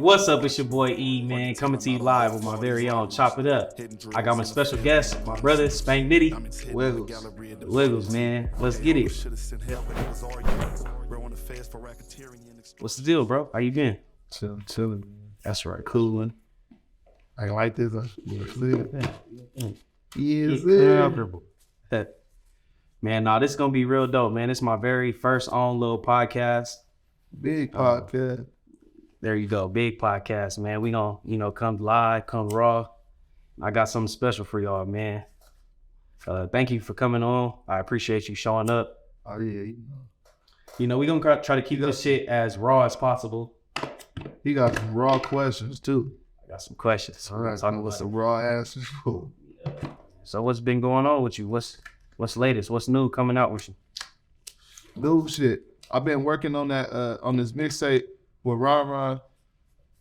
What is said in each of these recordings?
What's up? It's your boy E, man, coming to you live with my very own Chop It Up. I got my special guest, my brother, Spank Nitti Wiggles, man. Let's get it. What's the deal, bro? How you been? Chilling. That's right, coolin'. I like this. Comfortable. Man, this is gonna be real dope, man. It's my very first own little podcast. Big podcast. There you go, big podcast, man. We gonna, come live, come raw. I got something special for y'all, man. Thank you for coming on. I appreciate you showing up. Oh yeah, we gonna try to keep this shit as raw as possible. He got some raw questions too. I got some questions. All right, talking with some raw answers. So what's been going on with you? What's latest? What's new coming out with you? New shit. I've been working on that on this mixtape with Rahman.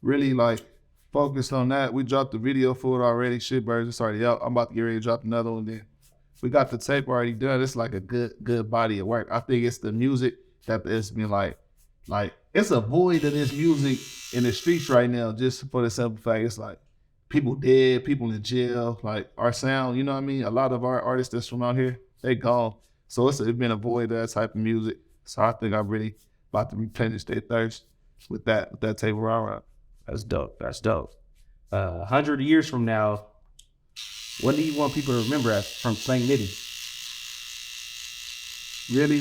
Really focused on that. We dropped the video for it already. Shit, birds, it's already out. I'm about to get ready to drop another one. Then we got the tape already done. It's like a good body of work. I think it's the music that it's been like it's a void of this music in the streets right now. Just for the simple fact, it's like people dead, people in jail. Like our sound, you know what I mean? A lot of our artists that's from out here, they gone. So it's been a void of that type of music. So I think I'm really about to replenish their thirst with that tape around. That's dope. 100 years from now, what do you want people to remember from Spank Nitti? Really,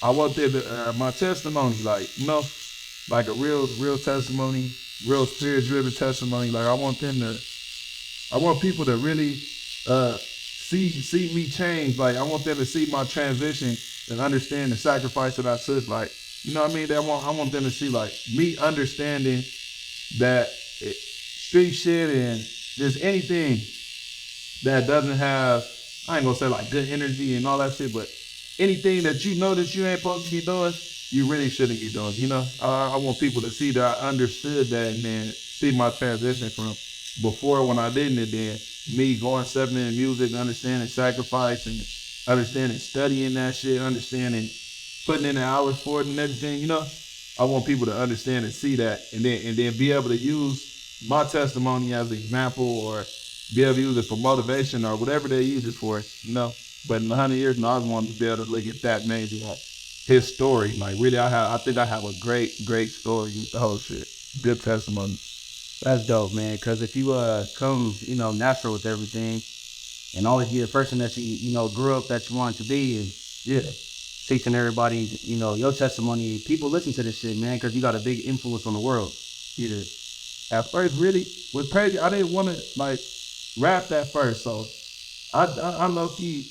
I want them to, my testimony, like a real testimony, real spirit-driven testimony. I want people to really see me change. I want them to see my transition and understand the sacrifice that I took. You know what I mean? I want them to see me understanding that street shit and just anything that doesn't have, I ain't gonna say good energy and all that shit, but anything that you know that you ain't supposed to be doing, you really shouldn't be doing. I want people to see that I understood that and then see my transition from before when I didn't, and then me going stepping in music, understanding sacrifice and understanding studying that shit, understanding putting in the hours for it and everything. I want people to understand and see that, and then be able to use my testimony as an example, or be able to use it for motivation or whatever they use it for. But in 100 years, I want to be able to look at that maybe his story. Really, I think I have a great story with the whole shit. Good testimony. That's dope, man. Because if you come, natural with everything, and always be the person that you grew up that you wanted to be, and teaching everybody, your testimony. People listen to this shit, man, because you got a big influence on the world. At first, really, was crazy. I didn't want to rap at first, so I low-key,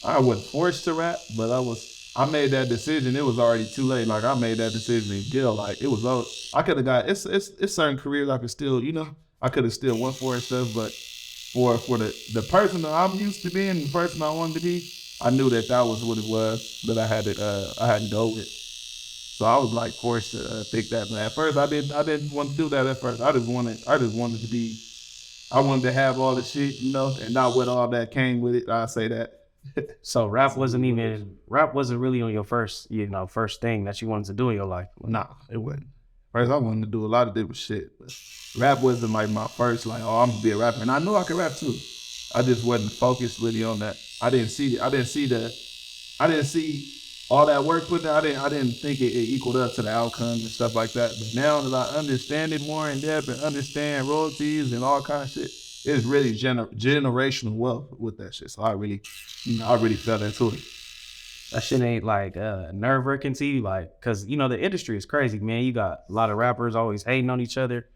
I wasn't forced to rap, but I made that decision. It was already too late. I made that decision in jail. It was I could have got it's certain careers I could still, I could have still went for and stuff, but for the person that I'm used to being, the person I wanted to be, I knew that was what it was that I had to go with. So I was forced to pick that. At first, I didn't want to do that at first. I just wanted to be. I wanted to have all the shit, and not what all that came with it. I say that. So rap wasn't really on your first thing that you wanted to do in your life. Nah, it wasn't. First, I wanted to do a lot of different shit, but rap wasn't my first. I'm gonna be a rapper, and I knew I could rap too. I just wasn't focused really on that. I didn't see all that work put in. I didn't think it equaled up to the outcomes and stuff like that. But now that I understand it more in depth and understand royalties and all kind of shit, it's really generational wealth with that shit. So I really fell into it. That shit ain't nerve-wracking to you, cause the industry is crazy, man. You got a lot of rappers always hating on each other,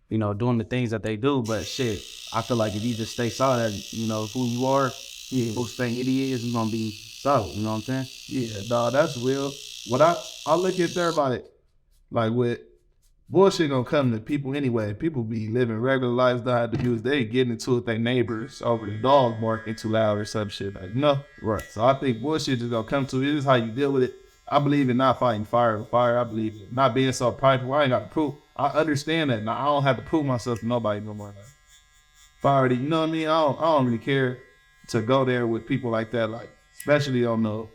doing the things that they do. But shit, I feel like if you just stay solid, who you are, who Spank Nitti is, you're gonna be solid. You know what I'm saying? Yeah, dog, that's real. What I look at there about it, with bullshit gonna come to people anyway. People be living regular lives, don't have to use. They getting into it with their neighbors over the dog barking too loud or some shit. Right. So I think bullshit just gonna come to it. This is how you deal with it. I believe in not fighting fire with fire. I believe in not being so prideful. I ain't got to prove. I understand that. Now I don't have to prove myself to nobody no more. If I already, you know what I mean? I don't really care to go there with people like that. Especially on the,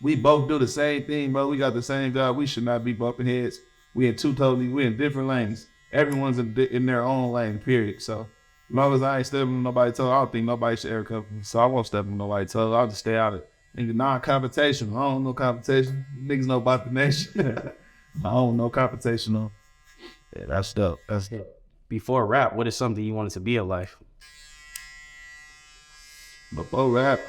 we both do the same thing, bro. We got the same job. We should not be bumping heads. we in different lanes. Everyone's in their own lane, period. So as long as I ain't stepping on nobody's toes, I don't think nobody should ever come for me. So I won't step on nobody's toes. I'll just stay out of it. Nigga, non-competition. I don't know competition. Niggas know about the nation. I don't know competition on. Yeah, that's dope. That's dope. Before rap, what is something you wanted to be in life? Before rap,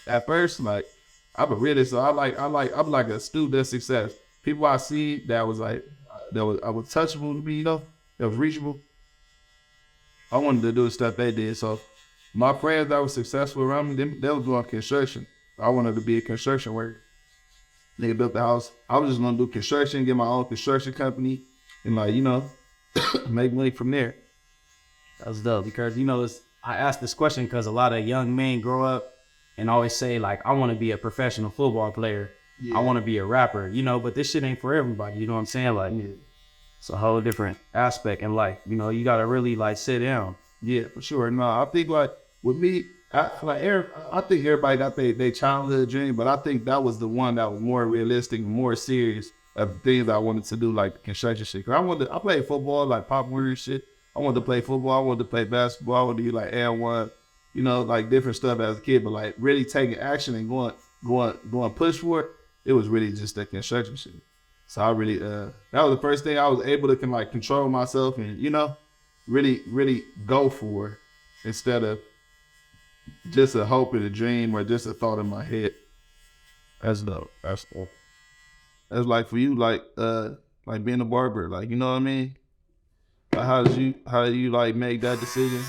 at first, like, I'm a realist, so I'm like a student of success. People I see that was touchable to me, you know, that was reachable. I wanted to do the stuff they did. So my friends that were successful around me, they was doing construction. I wanted to be a construction worker. They built the house. I was just gonna do construction, get my own construction company, and like, you know, make money from there. That's dope because, you know, I asked this question because a lot of young men grow up and always say, like, I want to be a professional football player. Yeah. I want to be a rapper, you know, but this shit ain't for everybody. You know what I'm saying? Like, it's a whole different aspect in life. You know, you got to really, like, sit down. Yeah, for sure. No, I think, like, with me, I think everybody got their childhood dream, but I think that was the one that was more realistic and more serious of things I wanted to do, like the construction shit. Cause I played football, like Pop Warrior shit. I wanted to play football. I wanted to play basketball. I wanted to do like L1, you know, like different stuff as a kid. But like really taking action and going push for it, it was really just that construction shit. So I really, that was the first thing I was able to like control myself and, you know, really go for instead of just a hope and a dream or just a thought in my head. That's dope. That's dope. That's like for you, like being a barber, like, you know what I mean? How did you like make that decision?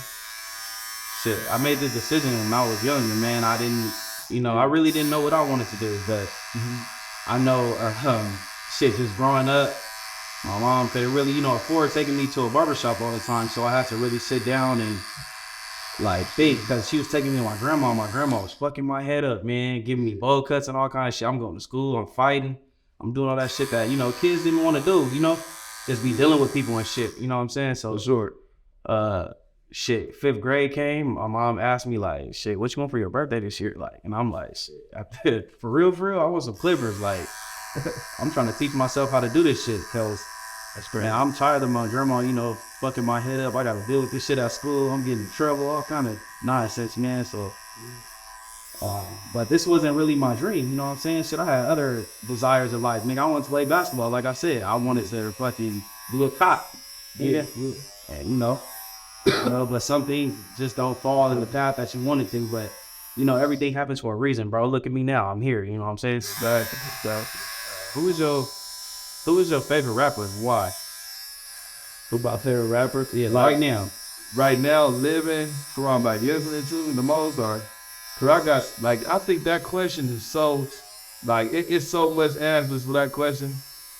Shit, I made this decision when I was younger, man. I didn't, you know, I really didn't know what I wanted to do, but I know, shit, just growing up, my mom couldn't really, you know, afford taking me to a barbershop all the time, so I had to really sit down and like think, because she was taking me to my grandma. My grandma was fucking my head up, man, giving me bowl cuts and all kinds of shit. I'm going to school, I'm fighting, I'm doing all that shit that, you know, kids didn't want to do, you know? Just be dealing with people and shit, you know what I'm saying? So, sure. Shit, 5th grade came, my mom asked me, like, shit, what you want for your birthday this year? Like, and I'm like, shit, for real, I want some clippers. Like, I'm trying to teach myself how to do this shit, because, man, I'm tired of my grandma, you know, fucking my head up. I got to deal with this shit at school. I'm getting in trouble, all kind of nonsense, man. So, but this wasn't really my dream, you know what I'm saying? Shit, I had other desires in life. Nigga, I wanted to play basketball, like I said. I wanted to fucking do a cop. Yeah. And, you know, but some things just don't fall in the path that you wanted to. But, you know, everything happens for a reason, bro. Look at me now. I'm here, you know what I'm saying? So, who is your favorite rapper and why? Who my favorite rapper? Yeah, like, right now. Right now, living, who I'm like listening to the most, or cause I got, like, I think that question is so, like, it's so much answers for that question.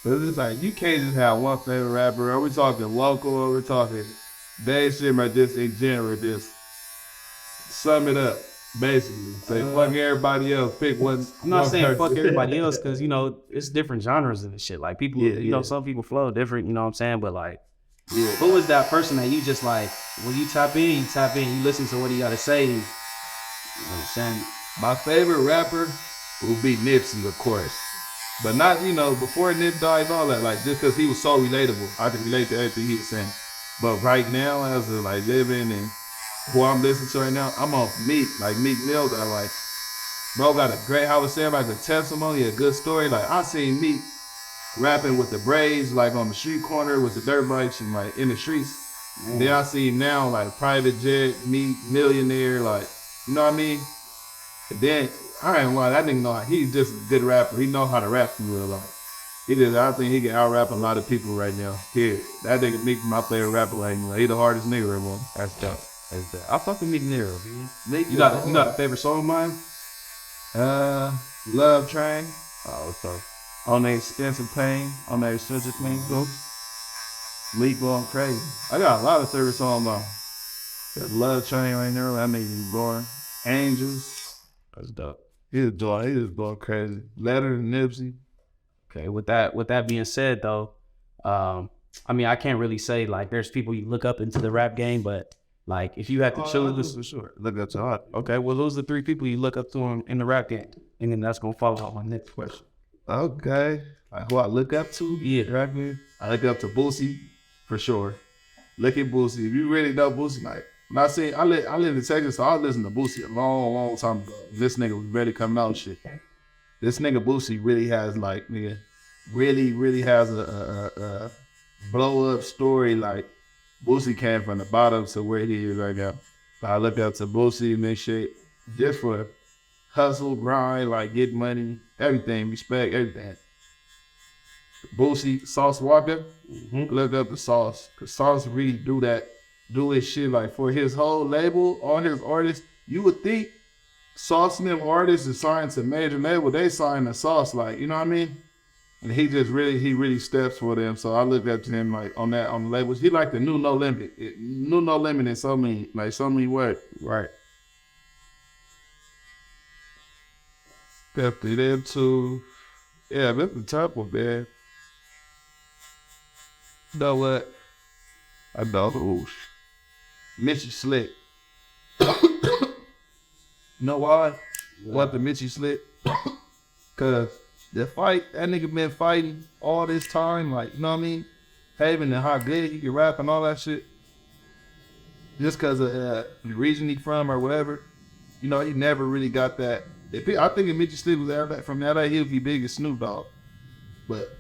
But it's just like, you can't just have one favorite rapper. Are we talking local, or we're talking mainstream, or just in general, just sum it up, basically. Say, fuck everybody else, pick what's... I'm not saying fuck everybody else, because, you know, it's different genres and shit. Like, people, you know, some people flow different, you know what I'm saying? But, like, who is that person that you just, like, when you tap in, you listen to what he got to say. You know what I'm saying? My favorite rapper will be Nipsey, of course. But not, you know, before Nip died and all that, like, just because he was so relatable. I can relate to everything he was saying. But right now, as of, like, living and who I'm listening to right now, I'm on Meek, like Meek Mill, that, like, bro got a great, how I was saying, like, a testimony, a good story. Like, I seen Meek rapping with the braids, like, on the street corner with the dirt bikes and, like, in the streets. Then I see now, like, private jet, Meek, millionaire, like, you know what I mean? And then, I ain't lying, that nigga know, he's just a good rapper. He know how to rap for real life. I think he can out-rap a lot of people right now. Yeah, that nigga Meek my favorite rapper right now. He the hardest nigga right now. That's dope. I fuck with Meek Mill, man. You got a favorite song of mine? Love Train. Oh, so. On that Expensive Pain. On that Expensive Pain, bro. Meek going crazy. I got a lot of favorite songs though. That Love Train right there, that made me born. Angels. That's dope. He just going crazy. Letter to Nipsey. Okay, with that being said though, I mean, I can't really say like there's people you look up into the rap game, but like if you had to choose, for sure. Look up to art. Okay, well those are the 3 people you look up to in the rap game, and then that's gonna follow up my next question. Okay, like who I look up to. Yeah. Right, man? I look up to Boosie for sure. Look at Boosie. If you really know Boosie, like when I say I live in Texas, so I listened to Boosie a long time ago. This nigga was ready coming out and shit. This nigga Boosie really has like nigga, really has a blow up story. Like Boosie came from the bottom to where he is right now. So I look up to Boosie and this shit just for hustle, grind, like get money, everything, respect, everything. Boosie, Sauce Walker, look up the Sauce, cause Sauce really do his shit like for his whole label, all his artists. You would think Sauce and them artists is signed to major label, they signed to Sauce, like, you know what I mean? And he really steps for them. So I looked up to him like on the labels. He like the new No Limit. New No Limit in so many words. Right. After them too. Yeah, that's the top one, man. You know what? I know. Mitchie Slick. You know why? What the Mitchie Slick? Cause the fight, that nigga been fighting all this time, like, you know what I mean? Having and how good he can rap and all that shit. Just cause of the region he from or whatever. You know, he never really got that. I think if Mitchie Slick was from LA, he would be big as Snoop Dogg. But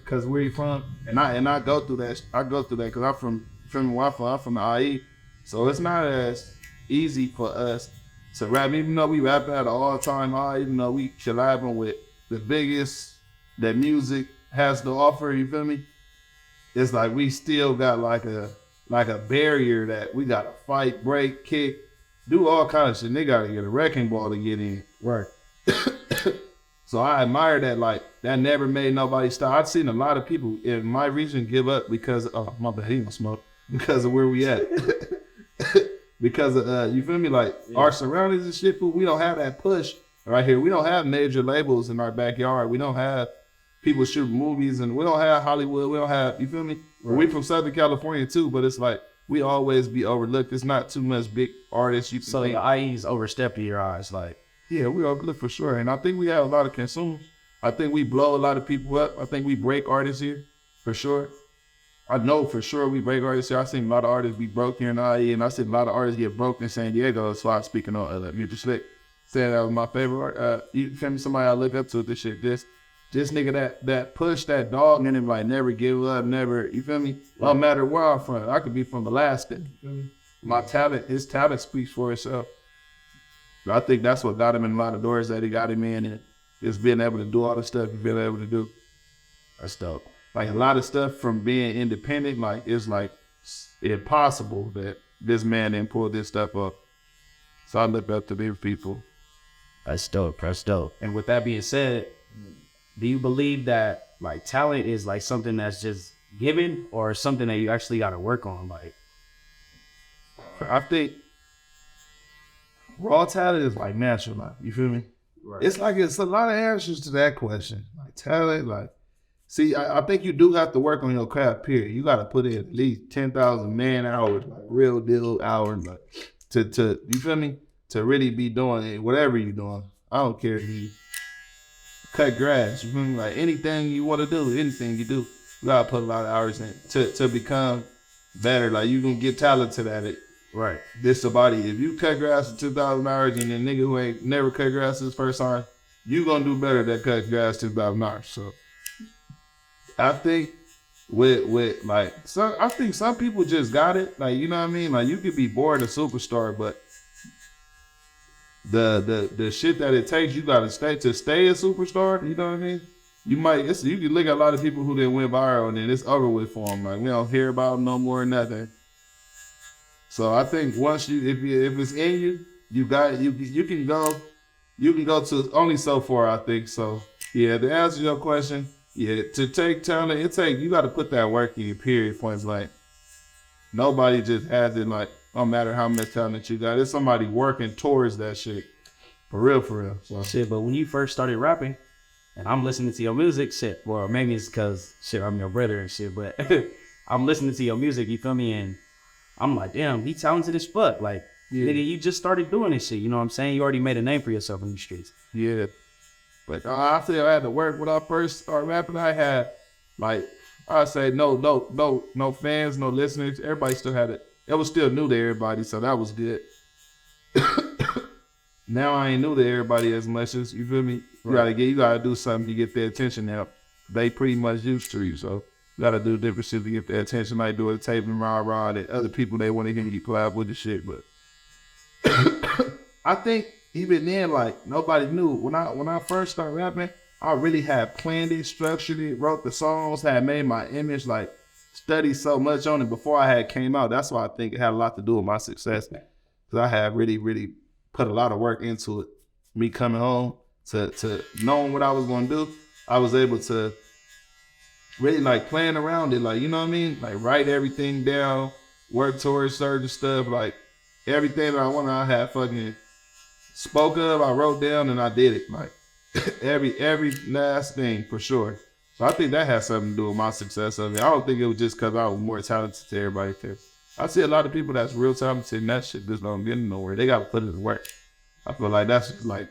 cause where he from, and I go through that. I go through that cause I'm from the IE. So it's not as easy for us to rap, even though we rap at an all-time high, even though we collabing with the biggest that music has to offer, you feel me? It's like we still got like a barrier that we gotta fight, break, kick, do all kind of shit. They gotta get a wrecking ball to get in. Right. So I admire that, like, that never made nobody stop. I've seen a lot of people in my region give up because, oh, my bad, he don't smoke, because of where we at. Because of, you feel me? Like, our surroundings and shit, we don't have that push right here. We don't have major labels in our backyard. We don't have people shooting movies, and we don't have Hollywood. We don't have, you feel me? Right. We from Southern California too, but it's like, we always be overlooked. It's not too much big artists. So the IE's overstepped in your eyes, like. Yeah, we overlooked for sure. And I think we have a lot of consumers. I think we blow a lot of people up. I think we break artists here, for sure. I know for sure we break artists here. I've seen a lot of artists be broke here in IE, and I've seen a lot of artists get broke in San Diego. So I'm speaking on Mitchie Slick, saying that was my favorite art. You feel me? Somebody I look up to this shit. This nigga that push that dog in him, like never give up, never, you feel me? No matter where I'm from. I could be from Alaska. You feel me? My talent, his talent speaks for itself. I think that's what got him in a lot of doors that he got him in, and just being able to do all the stuff he's been able to do. That's dope. Like a lot of stuff from being independent, like it's like impossible that this man didn't pull this stuff up. So I look up to these people. That's dope. That's dope. And with that being said, do you believe that like talent is like something that's just given, or something that you actually got to work on? Like, I think raw talent is like natural, like, you feel me? Right. It's a lot of answers to that question. Like talent, like, see, I think you do have to work on your craft, period. You got to put in at least 10,000 man hours, like real deal hours, like to you feel me? To really be doing whatever you're doing. I don't care if you cut grass, you feel me? Like anything you want to do, anything you do, you got to put a lot of hours in to become better. Like you can get talented at it. Right. This somebody, if you cut grass for 2,000 hours and a nigga who ain't never cut grass his first time, you gonna do better than cut grass 2,000 hours. So I think with like I think some people just got it. Like, you know what I mean? Like you could be born a superstar, but the shit that it takes, you gotta stay a superstar. You know what I mean? You can look at a lot of people who didn't went viral and then it's over with for them. Like we don't hear about them no more or nothing. So I think once if it's in you, you can go to only so far. I think so. Yeah, to answer your question, yeah, to take talent, you got to put that work in. Period. Points like nobody just has it. Like no matter how much talent you got, it's somebody working towards that shit. For real. So. Shit, but when you first started rapping, and I'm listening to your music, shit, or maybe it's because shit, I'm your brother and shit, but I'm listening to your music. You feel me? And I'm like, damn, he talented as fuck. Like, nigga, you just started doing this shit. You know what I'm saying? You already made a name for yourself in the streets. Yeah. But I still had to work. When I first started rapping, I had like, I say no fans, no listeners. Everybody still had it. It was still new to everybody, so that was good. Now I ain't new to everybody as much as, you feel me? You gotta do something to get their attention now. They pretty much used to you, so you gotta do different shit to get their attention. Like do a tape and rah and other people they want to hear you collab with the shit. But I think even then, like nobody knew when I first started rapping. I really had planned it, structured it, wrote the songs, had made my image, like studied so much on it before I had came out. That's why I think it had a lot to do with my success. Because I had really put a lot of work into it. Me coming home to knowing what I was gonna do, I was able to really like plan around it, like, you know what I mean? Like write everything down, work towards certain stuff, like everything that I wanted, I had fucking spoke of, I wrote down and I did it. Like every last thing for sure. So I think that has something to do with my success of it. I don't think it was just because I was more talented to everybody else. I see a lot of people that's real talented and that shit just don't get nowhere. They got to put it to work. I feel like that's just like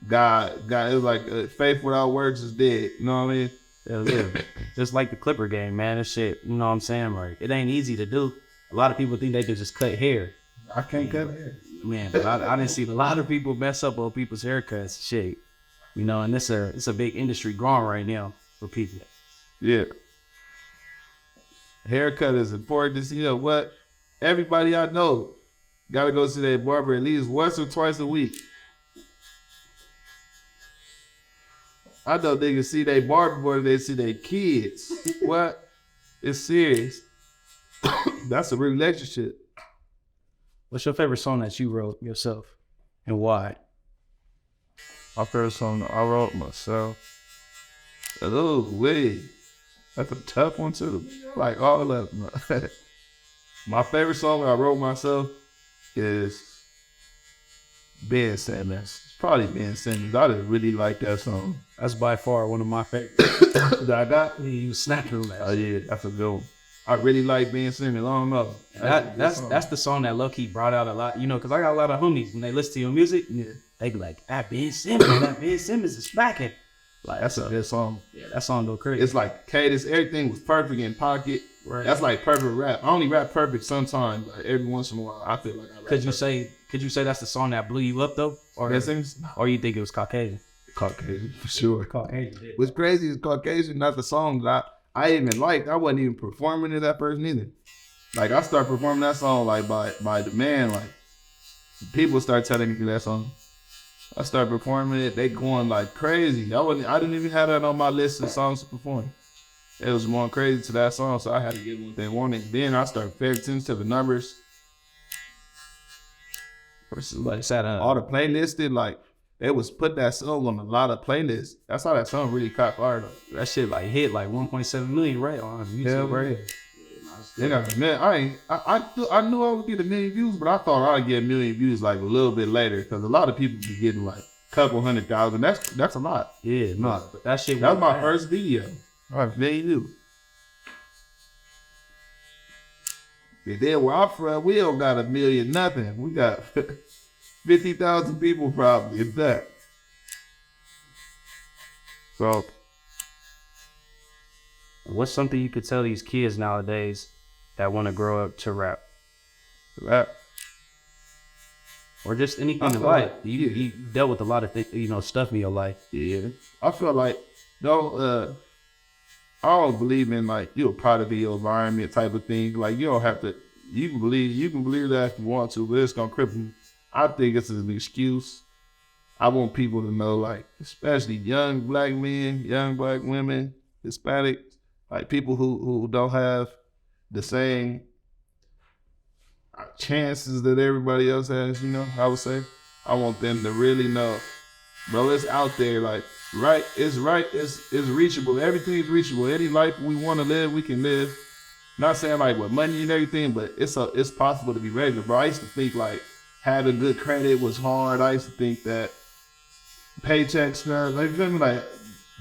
God is like faith without works is dead. You know what I mean? Yeah. Just like the Clipper game, man. This shit, you know what I'm saying? Like, it ain't easy to do. A lot of people think they can just cut hair. I can't cut hair. Man, but I didn't see a lot of people mess up on people's haircuts. Shit. You know, and it's a big industry growing right now for people. Yeah. Haircut is important. You know what? Everybody I know gotta go see their barber at least once or twice a week. I know niggas see their barber more than they see their kids. What? It's serious. That's a real relationship. What's your favorite song that you wrote yourself and why? My favorite song I wrote myself. Oh, wait. That's a tough one too. Like all of them. My favorite song I wrote myself is Ben Simmons. It's probably Ben Simmons. I just really like that song. That's by far one of my favorites. That I got? You snapped on that. Oh yeah, that's a good one. I really like Ben Simmons. I don't know. That's the song that low-key brought out a lot, you know, because I got a lot of homies, when they listen to your music, they be like, Ben Simmons is smacking. Like, that's a good song. Yeah, that song go crazy. It's like cadence, everything was perfect in pocket. Right. That's like perfect rap. I only rap perfect sometimes, but every once in a while I feel like I rap Could you say that's the song that blew you up though? Or you think it was Caucasian? Caucasian, for sure. Caucasian. Yeah. What's crazy is Caucasian, not the song that I even liked. I wasn't even performing to that person either. Like I started performing that song like by the man, like people start telling me that song. I started performing it, they going like crazy. I didn't even have that on my list of songs to perform. It was going crazy to that song, so I had to give them what they wanted. Then I started paying attention to the numbers. Like all the playlisted, like they was put that song on a lot of playlists. That's how that song really caught fire though. That shit like hit like 1.7 million right on YouTube. Yeah, right. I knew I would get a million views, but I thought I'd get a million views like a little bit later because a lot of people be getting like a couple 100,000. That's a lot. Yeah, no, but that shit. That was my first video. All right, million views. And then where I'm from, we don't got a million nothing. We got 50,000 people probably, if that. So, what's something you could tell these kids nowadays that want to grow up to rap? Rap. Or just anything in life. You dealt with a lot of stuff in your life. Yeah. I feel like, I don't believe in like you're a part of your environment type of thing. Like you don't have to. You can believe that if you want to, but it's gonna cripple you. I think it's an excuse. I want people to know, like especially young black men, young black women, Hispanic, like people who don't have the same chances that everybody else has. You know, I would say I want them to really know, bro. It's out there, like. It's reachable. Everything's reachable. Any life we want to live, we can live. Not saying like with money and everything, but it's possible to be regular, bro. I used to think like having good credit was hard. I used to think that paychecks, like you feel me, like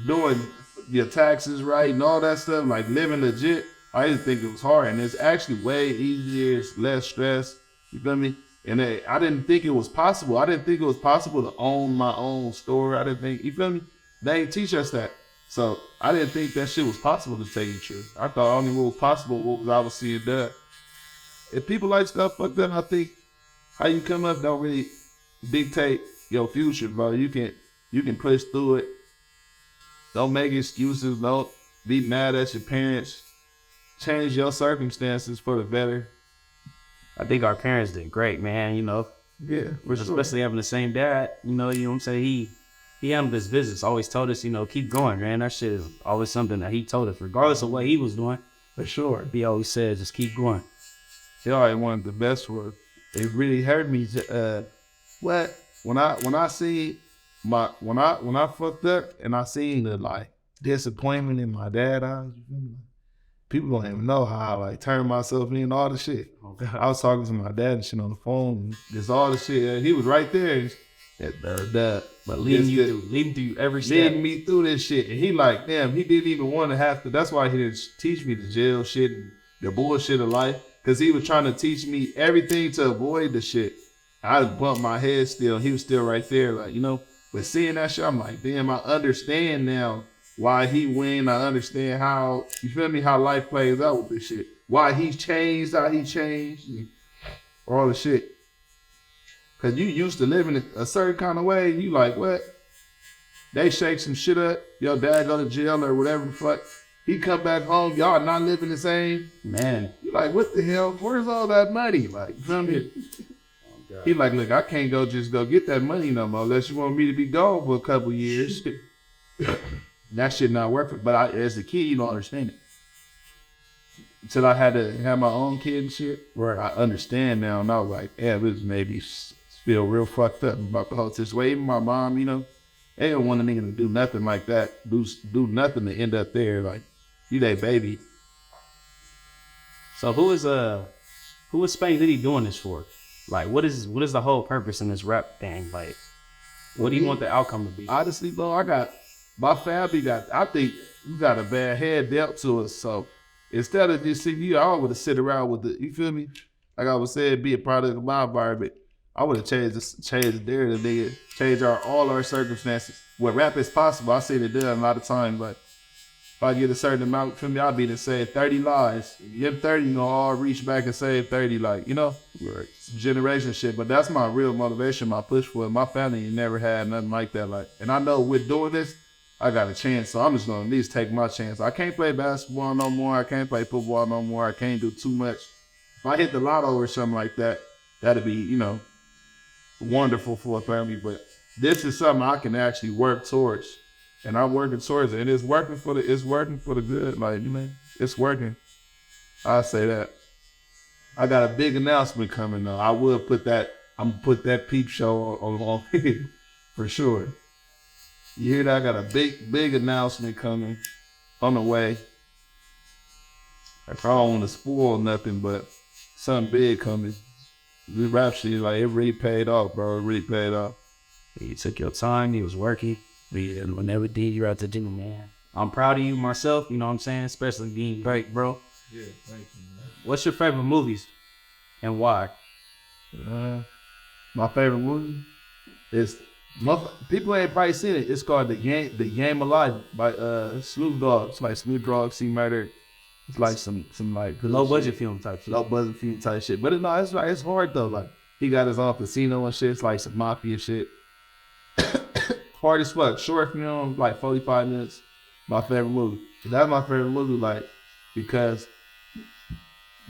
doing your taxes right and all that stuff, like living legit. I used to think it was hard, and it's actually way easier. It's less stress. You feel me? And I didn't think it was possible. I didn't think it was possible to own my own store. I didn't think, you feel me? they ain't teach us that. So I didn't think that shit was possible to tell you the truth. I thought only what was possible was I was seeing that. If people like stuff like that, I think how you come up don't really dictate your future, bro. You can push through it. Don't make excuses. Don't be mad at your parents. Change your circumstances for the better. I think our parents did great, man. You know, Yeah, for sure. especially having the same dad. You know what I'm saying? He handled his business. Always told us, you know, keep going, man. That shit is always something that he told us, regardless of what he was doing. For sure. He always said, just keep going. He always wanted the best for us. It really hurt me. What when I see when I fucked up and I seen the like disappointment in my dad eyes, you feel me? People don't even know how I like turned myself in all the shit. Oh, God. I was talking to my dad and shit on the phone, and just all the shit. He was right there. But leading through every step. Leading me through this shit. And he like, damn, he didn't even want to have to. That's why he didn't teach me the jail shit and the bullshit of life. Because he was trying to teach me everything to avoid the shit. I bumped my head still. He was still right there. Like, you know, but seeing that shit, I'm like, damn, I understand now why he win. I understand how, you feel me, how life plays out with this shit. Why he changed, how he changed, and all the shit. Cause you used to living a certain kind of way. You like, what? They shake some shit up. Your dad go to jail or whatever the fuck. He come back home. Y'all not living the same. Man. You like, what the hell? Where's all that money? Like, you feel me? Oh, he like, look, I can't just go get that money no more unless you want me to be gone for a couple years. That shit not working. But as a kid, you don't understand it. Until I had to have my own kid and shit. Right. I understand now. And I was like, yeah, this maybe feel real fucked up about the whole situation. Even my mom, you know, they don't want a nigga to do nothing like that. Do nothing to end up there. Like, you they baby. So who is Spank Nitti doing this for? Like, what is the whole purpose in this rap thing? Like, what do you want the outcome to be? Honestly, bro, my family I think we got a bad head dealt to us. So instead of just sitting here, I would have sit around with you feel me? Like I was saying, be a product of my environment. I would have changed there to nigga, change all our circumstances. What rap is possible, I seen it done a lot of times. Like if I get a certain amount, for me, I'll be to say 30 lives. You get 30, you gonna all reach back and save 30, like, you know? Right. Generation shit. But that's my real motivation, my push for it. My family never had nothing like that. Like, and I know with doing this, I got a chance, so I'm just gonna at least take my chance. I can't play basketball no more. I can't play football no more. I can't do too much. If I hit the lotto or something like that, that'd be, you know, wonderful for a family. But this is something I can actually work towards, and I'm working towards it. And it's working for the good. Like, you know, it's working. I say that. I got a big announcement coming though. I'm gonna put that peep show on for sure. You hear that? I got a big announcement coming on the way. I don't want to spoil nothing, but something big coming. This rap shit, like, it really paid off, bro. It really paid off. You took your time. You was working. And everything you're out to do, man. I'm proud of you myself, you know what I'm saying? Especially being great, bro. Yeah, thank you, man. What's your favorite movies and why? My favorite movie is, people ain't probably seen it. It's called The Game of Life by Snoop Dogg. It's like Snoop Dogg see murder. It's like some like Low budget film type shit. Low budget film type shit. But it's hard though. Like, he got his own casino and shit. It's like some mafia shit. Hard as fuck. Short film, like 45 minutes. My favorite movie. That's my favorite movie, like, because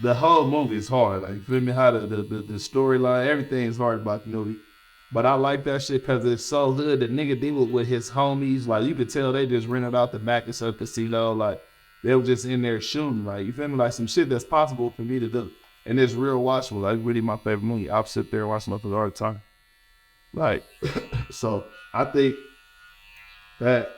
the whole movie is hard. Like, you feel me? How the storyline, everything is hard about the movie. But I like that shit because it's so good. The nigga deal with his homies. Like, you could tell they just rented out the back of some casino. Like, they were just in there shooting. Like, you feel me? Like, some shit that's possible for me to do. And it's real watchable. Like, really my favorite movie. I'll sit there and watch it all the time. Like, so I think that's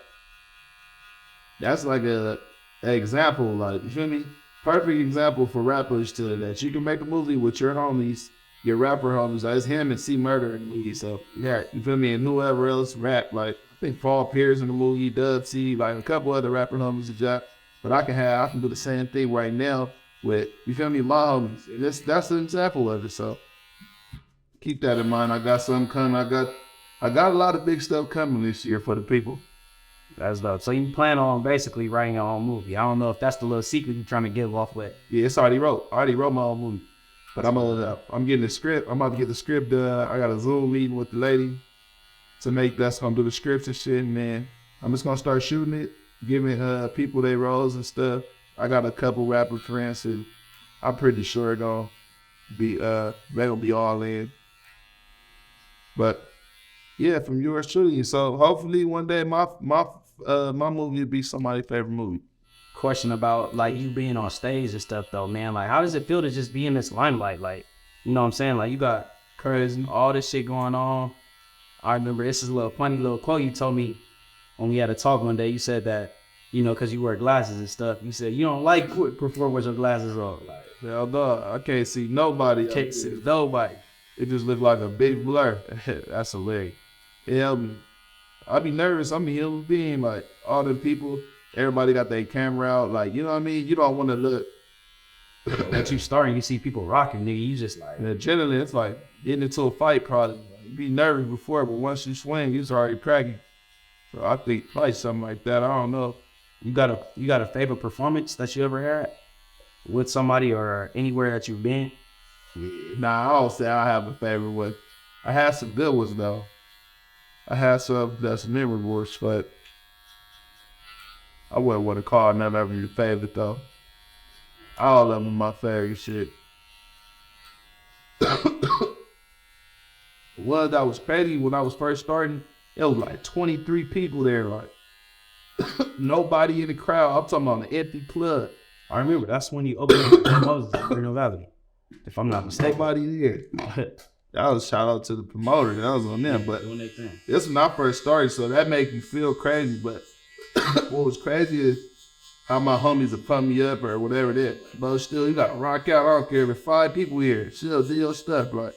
like an example. Like, you feel me? Perfect example for rappers that you can make a movie with your homies. Your rapper homies, like, it's him and C Murder in the movie, so yeah, you feel me? And whoever else rap, like, I think Paul Pierce in the movie, Dub C, like a couple other rapper homies to job. But I can do the same thing right now with, you feel me, my homies. And that's an example of it. So keep that in mind. I got something coming. I got a lot of big stuff coming this year for the people. That's dope. So you plan on basically writing your own movie. I don't know if that's the little secret you're trying to give off with. Yeah, it's already wrote. I already wrote my own movie. But I'm getting the script. I'm about to get the script done. I got a Zoom meeting with the lady that's gonna do the scripts and shit, and then I'm just gonna start shooting it, giving people their roles and stuff. I got a couple rapper friends who I'm pretty sure they gonna be all in. But yeah, from yours truly. So hopefully one day my movie will be somebody's favorite movie. Question about like you being on stage and stuff though, man. Like how does it feel to just be in this limelight? Like, you know what I'm saying? Like you got Crazy. all this shit going on. I remember this is a little funny little quote you told me when we had a talk one day. You said that, you know, cause you wear glasses and stuff. You said you don't like perform with your glasses on. Like, hell no, I can't see nobody. Can't see nobody. It just look like a big blur. That's hilarious. Yeah, I be nervous. I'm a human being. Like all the people, everybody got their camera out. Like, you know what I mean? You don't want to look. That you starting, you see people rocking, nigga. You just like generally, it's like getting into a fight. Probably you be nervous before, but once you swing, you's already cracking. So I think probably something like that. I don't know. You got a favorite performance that you ever had with somebody or anywhere that you've been? Nah, I don't say I have a favorite one. I had some good ones though. I had some that's memorable, but I wouldn't want to call none of them your favorite though. All of them my favorite shit. One that was crazy when I was first starting, it was like 23 people there, like nobody in the crowd. I'm talking about an empty club. I remember that's when you opened up the Moses in Reno Valley, if I'm not mistaken. Nobody there. That was shout out to the promoter. That was on them. But this when I first started, so that made me feel crazy. But what was crazy is how my homies would pump me up or whatever it is. But still, you gotta rock out. I don't care if it's 5 people here. Still do your stuff. Like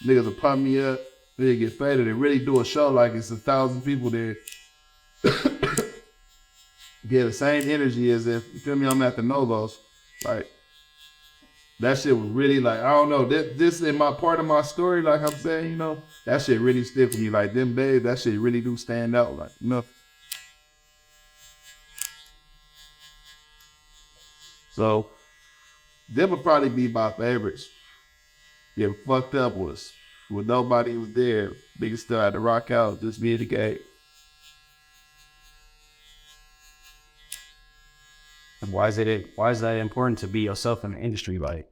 niggas will pump me up. They get faded. They really do a show like it's 1,000 people there. Get the same energy as if, you feel me, I'm at the Novos. Like, that shit was really like, I don't know, this in my part of my story, like I'm saying, you know, that shit really stick with me. Like, them days, that shit really do stand out. Like, you know. So, them would probably be my favorites. Getting fucked up was when nobody was there. Niggas still had to rock out, just be in the game. And why is that important to be yourself in the industry? Like,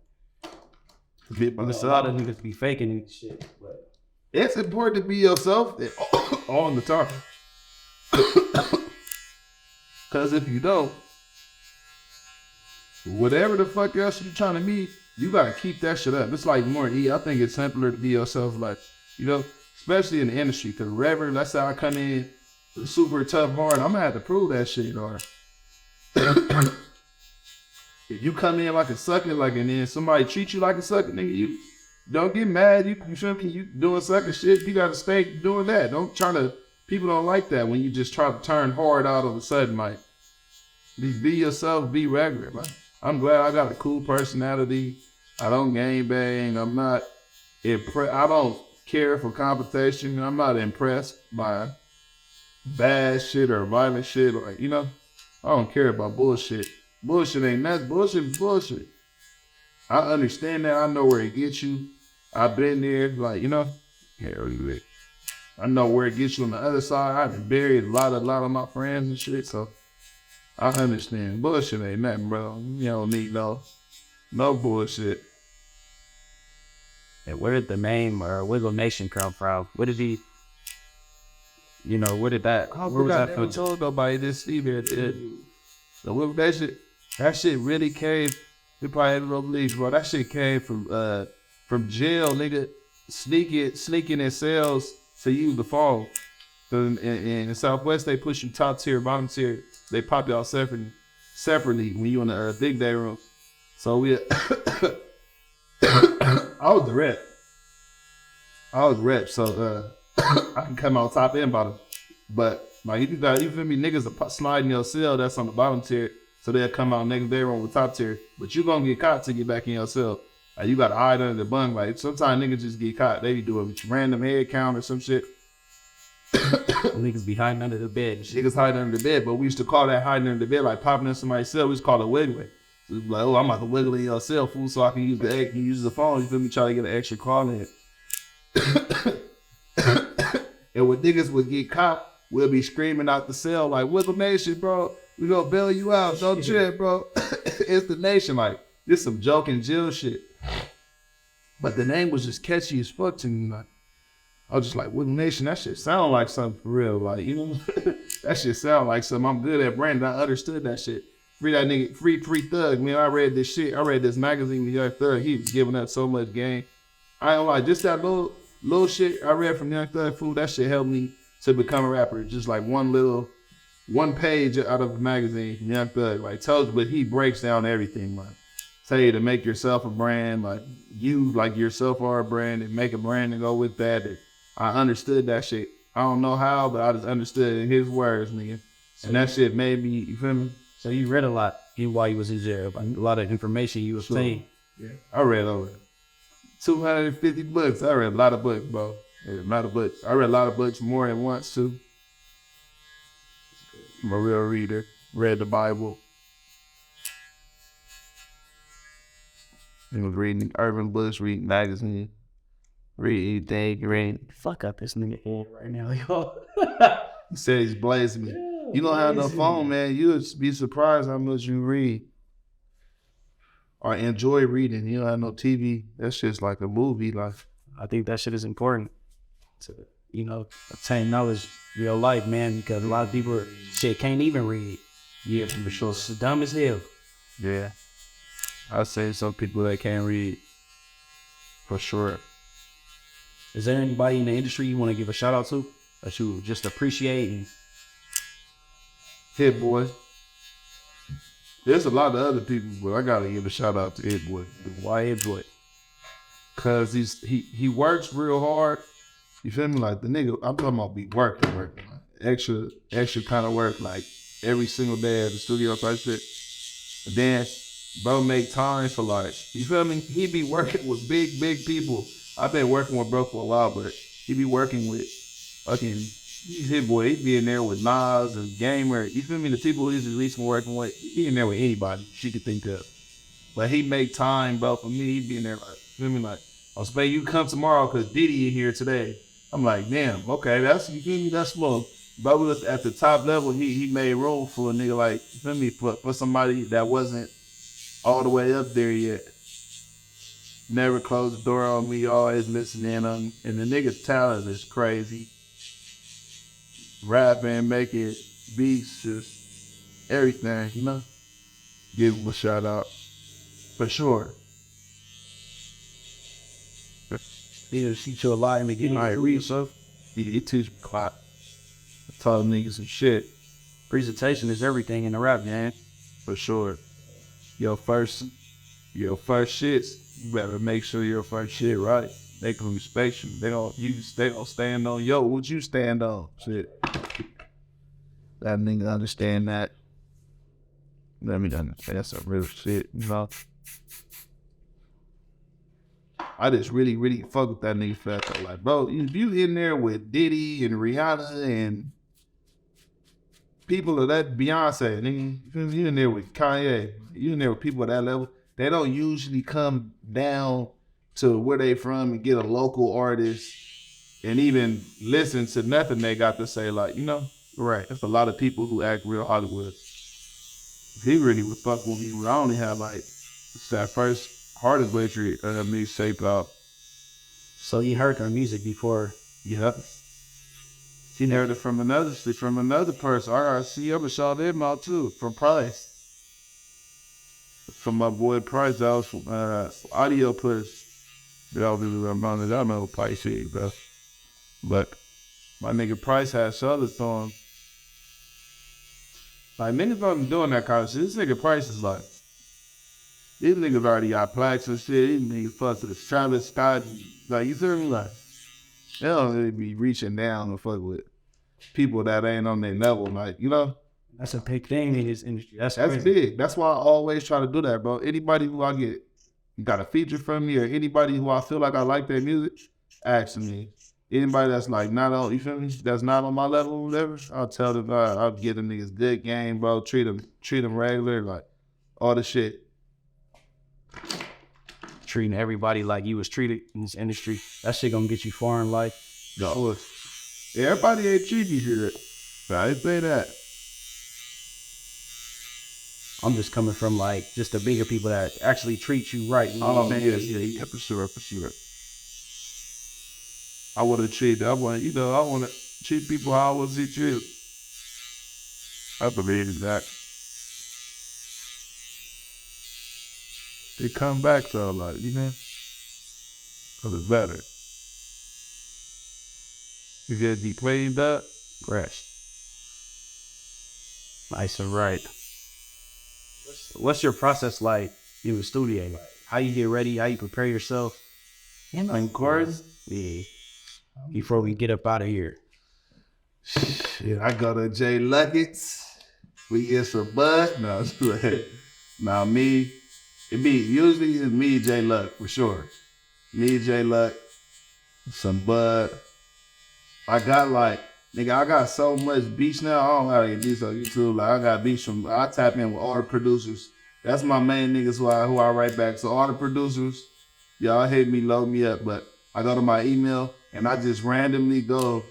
there's a lot of niggas be faking and shit. But it's important to be yourself all the time. Cause if you don't, whatever the fuck else you trying to be, you gotta keep that shit up. It's like more I think it's simpler to be yourself, like, you know, especially in the industry. Cause wherever, let's say I come in super tough hard, I'm gonna have to prove that shit hard. If you come in like a sucker, like, and then somebody treat you like a sucker, nigga, you don't get mad. You feel me? You doing sucker shit, you gotta stay doing that. Don't try to, people don't like that when you just try to turn hard out of a sudden, like, be yourself, be regular, man. I'm glad I got a cool personality. I don't gang bang. I'm not I don't care for competition. I'm not impressed by bad shit or violent shit, like, you know. I don't care about bullshit. Bullshit ain't nothing. Bullshit is bullshit. I understand that. I know where it gets you. I've been there, like, you know. I know where it gets you on the other side. I've been buried a lot of my friends and shit, so I understand. Bullshit ain't nothing, bro. You don't need no bullshit. And where did the name or Wiggle Nation come from? Where did he, you know, where did that, where was that from? I told nobody this either. The Wiggle Nation, that shit really came, we probably had no believe, bro. That shit came from jail, nigga, sneaking in cells to use the phone. In the Southwest, they push you top tier, bottom tier. They pop y'all separately when you in the big day room. So we, I was the rep. So I can come out top and bottom. But like you feel me, niggas are sliding your cell that's on the bottom tier, so they'll come out next day room with top tier. But you gonna get caught to get back in your cell. Like you gotta hide under the bunk. Like sometimes niggas just get caught. They do a random head count or some shit. Niggas be hiding under the bed and shit. Niggas hiding under the bed, but we used to call that hiding under the bed like popping in somebody's cell. We used to call it wiggling. So like, oh, I'm about to wiggle in your cell, fool, so I can use the phone. You feel me? Try to get an extra call in. And when niggas would get caught, we'll be screaming out the cell like, "Wiggle Nation, bro. We gonna bail you out. Don't trip, bro." It's the nation. Like, this some joke and Jill shit. But the name was just catchy as fuck to me. Like, I was just like, Wiggle Nation, that shit sound like something for real. Like, you know, that shit sound like something. I'm good at branding. I understood that shit. Free that nigga, free Thug, man. I read this shit. I read this magazine with Young Thug. He was giving up so much game. I ain't like, just that little shit I read from Young Thug, fool, that shit helped me to become a rapper. Just like one page out of a magazine from Young Thug. Like, tells, but he breaks down everything. Like, tell you to make yourself a brand. Like, you, like, yourself are a brand and make a brand and go with that. And I understood that shit. I don't know how, but I just understood it in his words, nigga. And that shit made me, you feel me? So you read a lot while you was in jail. A lot of information you was saying. Yeah, I read over 250 books. I read a lot of books, bro. Yeah, a lot of books. I read a lot of books more than once, too. I'm a real reader. Read the Bible. I was reading urban books, reading magazines, read anything, Fuck up this nigga head right now, yo. He said he's blazing me. You don't have no phone, man. You would be surprised how much you read or enjoy reading. You don't have no TV. That shit's like a movie. Like, I think that shit is important to, you know, obtain knowledge real life, man, because a lot of people shit can't even read. Yeah, for sure. It's dumb as hell. Yeah. I'd say some people that can't read, for sure. Is there anybody in the industry you want to give a shout out to that you just appreciate? And Hit Boy. There's a lot of other people, but I gotta give a shout out to Hit Boy. why Hit Boy? Cause he works real hard. You feel me? Like, the nigga, I'm talking about be working. Like, extra kind of work, like every single day at the studio type shit. And then bro make time for, like, you feel me? He be working with big people. I've been working with bro for a while, but he be working with fucking, he's Hit Boy. He be in there with Nas and Gamer. You feel me? The people he's recently working with, he be in there with anybody she could think of. But he make time, bro, for me. He be in there like, you feel me? Like, oh, Spank, you come tomorrow because Diddy in here today. I'm like, damn, okay, that's, you feel me? That's low. But we was at the top level. He made room for a nigga like, you feel me? For somebody that wasn't all the way up there yet. Never closed the door on me, always listening on me. And the nigga's talent is crazy. Rapping, making beats, just everything, you know? Give him a shout out. For sure. He'll teach you a lot and get I read stuff. He teach me a lot. I taught niggas some shit. Presentation is everything in the rap game. For sure. Your first shits, you better make sure your first shit right. They can respect you. They don't stand on what you stand on. Shit. That nigga understand that. Let me understand. That's some real shit, you know? I just really fuck with that nigga fat though. Like, bro, if you in there with Diddy and Rihanna and people of that, Beyonce, nigga, you in there with Kanye, you in there with people at that level, they don't usually come down to where they from and get a local artist and even listen to nothing they got to say. Like, you know, right? There's a lot of people who act real Hollywood. If he really would fuck with me, I only have like that first Hardest Poetry mixtape out. So you heard their music before? Yeah. She heard it from another person. I see I'm gonna shout them out too, from Price. From my boy Price, that was from Audio Push. That was really around it. I don't know Price shit, bro. But my nigga Price had others on. Like, niggas don't be doing that kind of shit. This nigga Price is like, these niggas already got plaques and shit. These niggas fuck with Travis Scott. Like, you feel me? Like, they don't really be reaching down and fuck with people that ain't on their level. Like, you know? That's a big thing in this industry. That's big. That's why I always try to do that, bro. Anybody who I got a feature from me or anybody who I feel like I like their music, ask me. anybody that's like not on, you feel me, that's not on my level or whatever, I'll tell them, I'll give them niggas good game, bro. Treat them regular, like all the shit. Treating everybody like you was treated in this industry, that shit gonna get you far in life. No. Everybody ain't treat you here. I didn't say that. I'm just coming from like just the bigger people that actually treat you right. You know Oh man, yeah, for sure. I want to treat people how I want to treat you. I believe that. They come back though, like, you know, cause it's better. You get deep cleaned up, fresh. Nice and right. What's your process like in the studio? Like, how you get ready? How you prepare yourself? In course? Yeah. Before we get up out of here. Yeah, I go to J Luckett's. We get some bud. No, it's like, now me, usually it's me, J Luck, for sure. Me, J Luck, some bud. I got so much beats now. I don't have any beats on YouTube. Like I got beats I tap in with all the producers. That's my main niggas who I write back. So all the producers, y'all hit me, load me up. But I go to my email and I just randomly go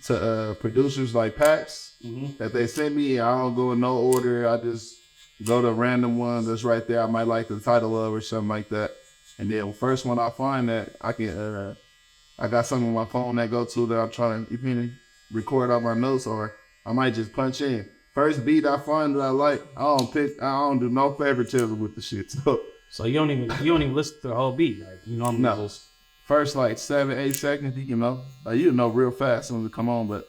to producers like packs that they send me. I don't go in no order. I just go to random ones that's right there. I might like the title of or something like that. And then first one I find that I can, I got something on my phone that go to that I'm trying to record out my notes, or I might just punch in. First beat I find that I like, I don't do no favoritism with the shit. So you don't even listen to the whole beat, like you know. No. First like 7-8 seconds, you know, like you know real fast when it come on, but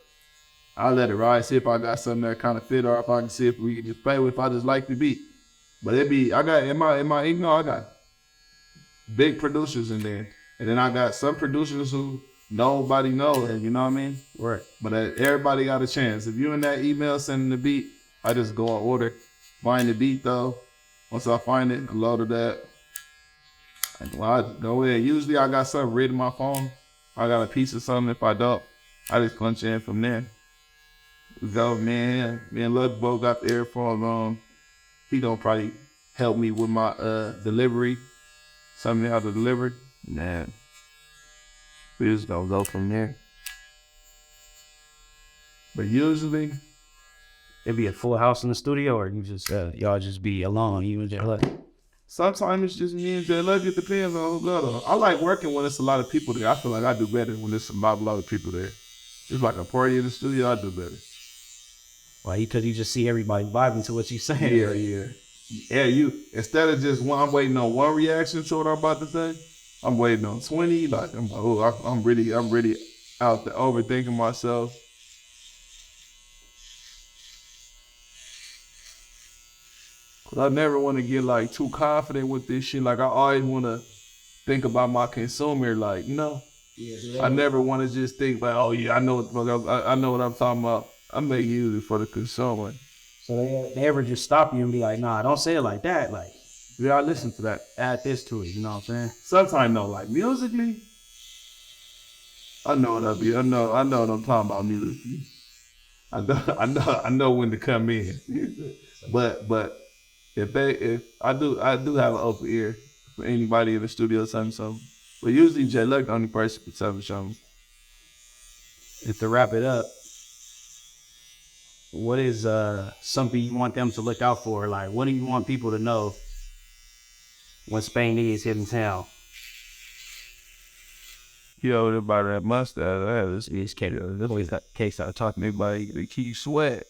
I let it ride, see if I got something that kind of fit, or if I can see if we can just play with, if I just like the beat. But I got in my email, I got big producers in there. And then I got some producers who nobody knows, you know what I mean? Right. But everybody got a chance. If you in that email sending the beat, I just go in order, find the beat though. Once I find it, I load that. And I go in. Usually I got something written in my phone. I got a piece of something. If I don't, I just punch in from there. We go, man. Me and Lud both got the earphones on. He gonna probably help me with my delivery. Something how to deliver. Man, we just gonna go from there. But usually, it be a full house in the studio, or you just y'all just be alone, you and J Luck? Sometimes it's just me and J Luck. It depends on who got. I like working when it's a lot of people there. I feel like I do better when there's a lot of people there. It's like a party in the studio. I do better. Why? Because you just see everybody vibing to what you saying. Yeah. You instead of just I'm waiting on one reaction to what I'm about to say. I'm waiting on 20. Like I'm really out there overthinking myself. Cause I never want to get like too confident with this shit. Like I always want to think about my consumer. Like, you know, I never want to just think like, oh yeah, I know what I'm talking about. I make music for the consumer. So they ever just stop you and be like, nah, don't say it like that. Like, yeah, I listen to that. Add this to it, you know what I'm saying? Sometimes no, like musically, I know what I know what I'm talking about musically. I know when to come in. but if I do have an open ear for anybody in the studio or something. But usually J Luck the only person can tell me something. And to wrap it up, what is something you want them to look out for? Like, what do you want people to know when Spank Nitti is hitting town? Yo, everybody that mustache, this always that case I talk to anybody to keep sweat.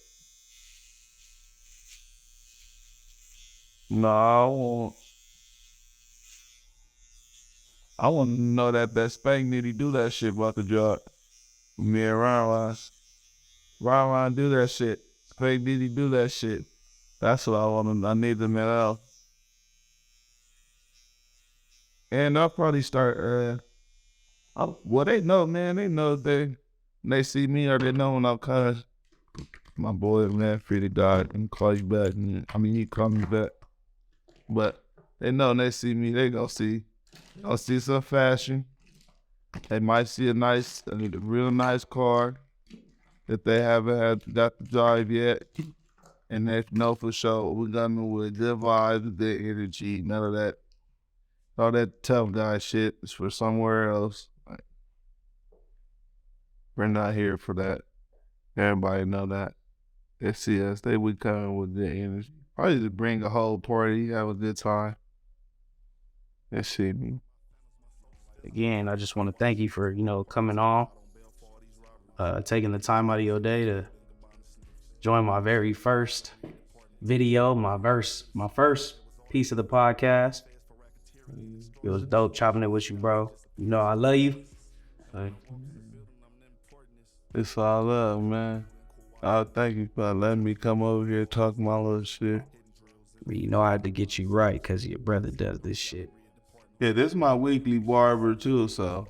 No, I want to know that Spank Nitti do that shit about the job. Me and Rahman do that shit. Spank Nitti do that shit. That's what I want to. I need them out. And I'll probably start. Well, they know, man. They know they see me or they know when I'm kind of my boy, man. Freddie died and call you back. He call me back. But they know when they see me, they gonna see some fashion. They might see a real nice car that they haven't got to drive yet. And they know for sure we're coming with good vibes, good energy, none of that, all that tough guy shit is for somewhere else. Like, we're not here for that. Everybody know that. They see us, we coming with good energy. Probably just bring a whole party, have a good time. That shit. Again, I just want to thank you for, coming on, taking the time out of your day to join my very first video, my first piece of the podcast. It was dope chopping it with you, bro. You know I love you. It's all love, man. Thank you for letting me come over here and talk my little shit. You know I had to get you right because your brother does this shit. Yeah, this is my weekly barber too, so.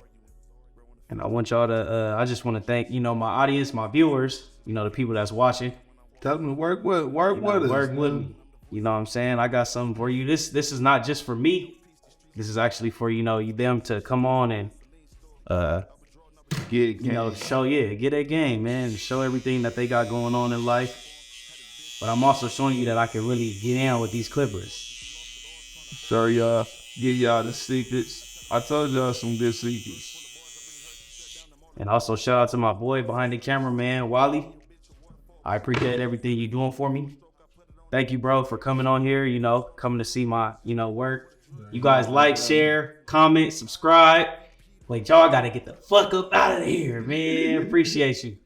And I want y'all to, I just want to thank, my audience, my viewers, the people that's watching. Tell them to work with us. Work with me. You know what I'm saying? I got something for you. This is not just for me. This is actually for, them to come on and, get that game, man. Show everything that they got going on in life. But I'm also showing you that I can really get in with these Clippers. Sure, y'all. Give y'all the secrets. I told y'all some good secrets. And also shout out to my boy behind the camera, man, Wali. I appreciate everything you're doing for me. Thank you, bro, for coming on here, coming to see my, work. You guys like, share, comment, subscribe. Wait, y'all gotta get the fuck up out of here, man. Appreciate you.